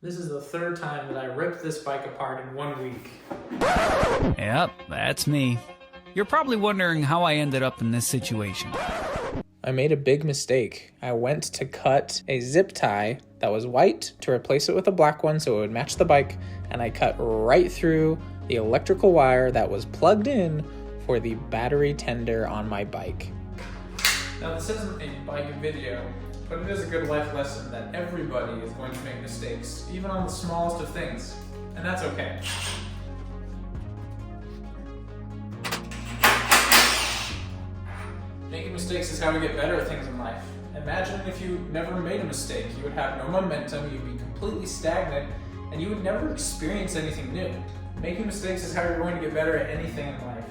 This is the third time that I ripped this bike apart in 1 week. Yep, that's me. You're probably wondering how I ended up in this situation. I made a big mistake. I went to cut a zip tie that was white to replace it with a black one so it would match the bike, and I cut right through the electrical wire that was plugged in for the battery tender on my bike. Now this isn't a bike video, but it is a good life lesson that everybody is going to make mistakes, even on the smallest of things, and that's okay. Making mistakes is how we get better at things in life. Imagine if you never made a mistake. You would have no momentum, you'd be completely stagnant, and you would never experience anything new. Making mistakes is how you're going to get better at anything in life.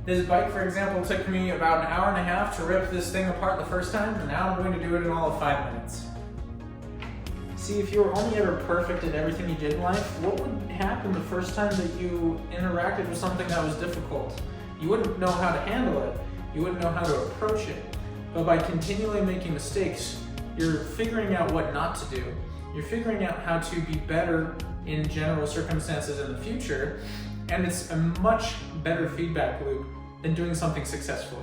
This bike, for example, took me about an hour and a half to rip this thing apart the first time, and now I'm going to do it in all of 5 minutes. See, if you were only ever perfect at everything you did in life, what would happen the first time that you interacted with something that was difficult? You wouldn't know how to handle it. You wouldn't know how to approach it. But by continually making mistakes, you're figuring out what not to do. You're figuring out how to be better in general circumstances in the future, and it's a much better feedback loop than doing something successfully.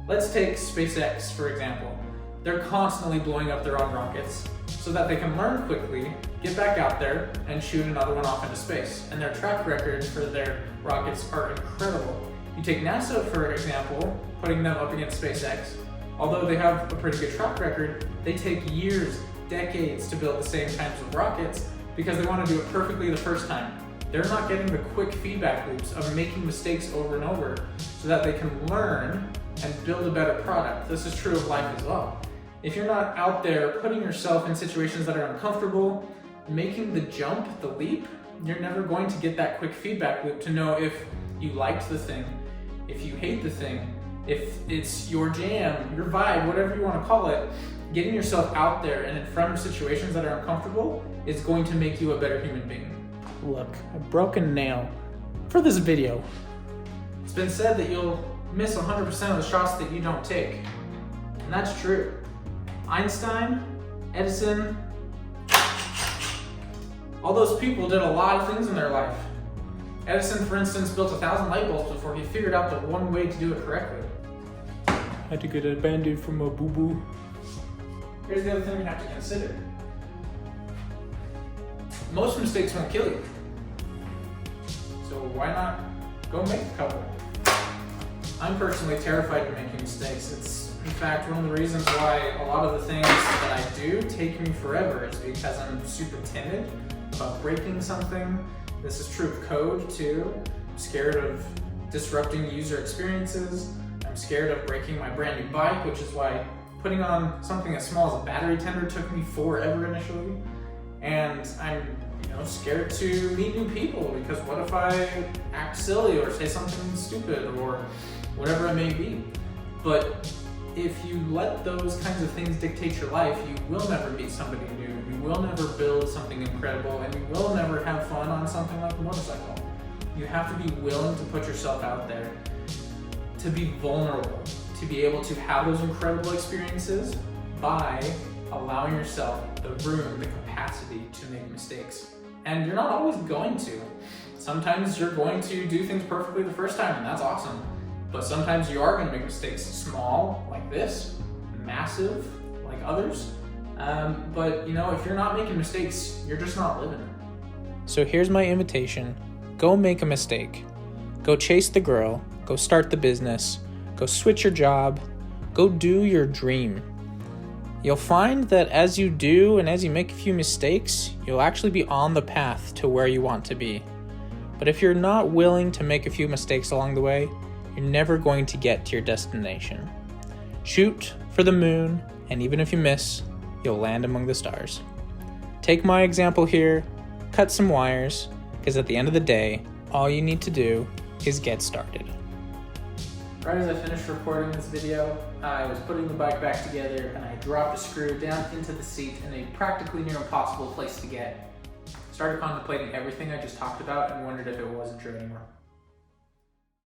Let's take SpaceX, for example. They're constantly blowing up their own rockets so that they can learn quickly, get back out there, and shoot another one off into space. And their track records for their rockets are incredible. You take NASA, for example, putting them up against SpaceX. Although they have a pretty good track record, they take years, decades to build the same kinds of rockets because they want to do it perfectly the first time. They're not getting the quick feedback loops of making mistakes over and over so that they can learn and build a better product. This is true of life as well. If you're not out there putting yourself in situations that are uncomfortable, making the jump, the leap, you're never going to get that quick feedback loop to know if you liked the thing, if you hate the thing, if it's your jam, your vibe, whatever you want to call it. Getting yourself out there and in front of situations that are uncomfortable is going to make you a better human being. Look, a broken nail for this video. It's been said that you'll miss 100% of the shots that you don't take. And that's true. Einstein, Edison, all those people did a lot of things in their life. Edison, for instance, built 1,000 light bulbs before he figured out the one way to do it correctly. I had to get a Band-Aid from my boo-boo. Here's the other thing you have to consider. Most mistakes won't kill you. So why not go make a couple? I'm personally terrified of making mistakes. It's, in fact, one of the reasons why a lot of the things that I do take me forever is because I'm super timid about breaking something. This is true of code too. I'm scared of disrupting user experiences. I'm scared of breaking my brand new bike, which is why putting on something as small as a battery tender took me forever initially. And I'm scared to meet new people because what if I act silly or say something stupid or whatever it may be. But if you let those kinds of things dictate your life, you will never meet somebody new. You will never build something incredible, and you will never have fun on something like a motorcycle. You have to be willing to put yourself out there, to be vulnerable, to be able to have those incredible experiences by allowing yourself the room, the capacity to make mistakes. And you're not always going to. Sometimes you're going to do things perfectly the first time, and that's awesome. But sometimes you are going to make mistakes, small like this, massive like others. But if you're not making mistakes, you're just not living. So here's my invitation. Go make a mistake. Go chase the girl. Go start the business. Go switch your job. Go do your dream. You'll find that as you do and as you make a few mistakes, you'll actually be on the path to where you want to be. But if you're not willing to make a few mistakes along the way, you're never going to get to your destination. Shoot for the moon, and even if you miss, you'll land among the stars. Take my example here, cut some wires, because at the end of the day, all you need to do is get started. Right as I finished recording this video, I was putting the bike back together and I dropped a screw down into the seat in a practically near impossible place to get. Started contemplating everything I just talked about and wondered if it wasn't true anymore.